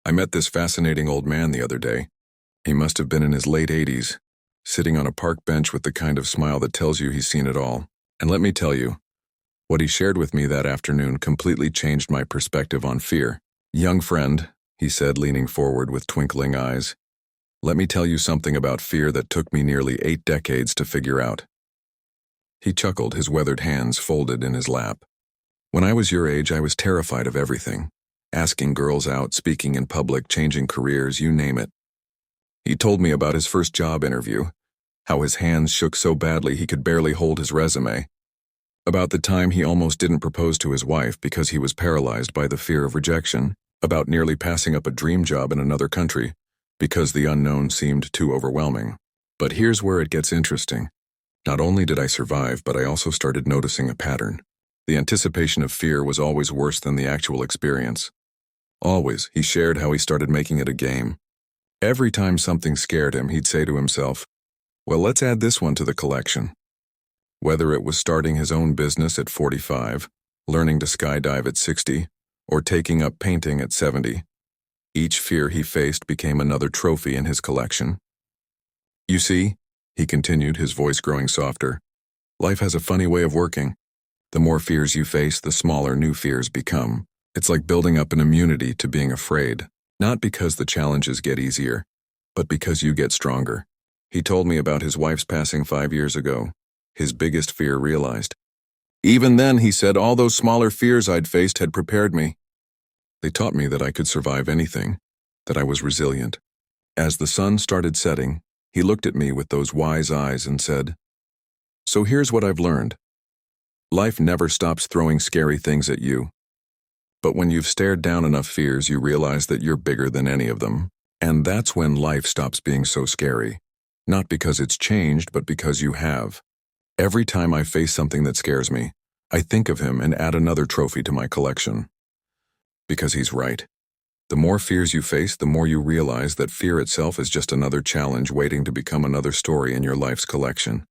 I met this fascinating old man the other day. He must have been in his late 80s, sitting on a park bench with the kind of smile that tells you he's seen it all. And let me tell you, what he shared with me that afternoon completely changed my perspective on fear. "Young friend," he said, leaning forward with twinkling eyes, "let me tell you something about fear that took me nearly 8 decades to figure out." He chuckled, his weathered hands folded in his lap. "When I was your age, I was terrified of everything. Asking girls out, speaking in public, changing careers, you name it." He told me about his first job interview, how his hands shook so badly he could barely hold his resume, about the time he almost didn't propose to his wife because he was paralyzed by the fear of rejection, about nearly passing up a dream job in another country because the unknown seemed too overwhelming. But here's where it gets interesting. Not only did I survive, but I also started noticing a pattern. The anticipation of fear was always worse than the actual experience. Always, he shared how he started making it a game. Every time something scared him, he'd say to himself, "Well, let's add this one to the collection." Whether it was starting his own business at 45, learning to skydive at 60, or taking up painting at 70, each fear he faced became another trophy in his collection. "You see," he continued, his voice growing softer, "life has a funny way of working. The more fears you face, the smaller new fears become. It's like building up an immunity to being afraid, not because the challenges get easier, but because you get stronger." He told me about his wife's passing 5 years ago, his biggest fear realized. "Even then," he said, "all those smaller fears I'd faced had prepared me. They taught me that I could survive anything, that I was resilient." As the sun started setting, he looked at me with those wise eyes and said, "So here's what I've learned. Life never stops throwing scary things at you. But when you've stared down enough fears, you realize that you're bigger than any of them. And that's when life stops being so scary. Not because it's changed, but because you have." Every time I face something that scares me, I think of him and add another trophy to my collection. Because he's right. The more fears you face, the more you realize that fear itself is just another challenge waiting to become another story in your life's collection.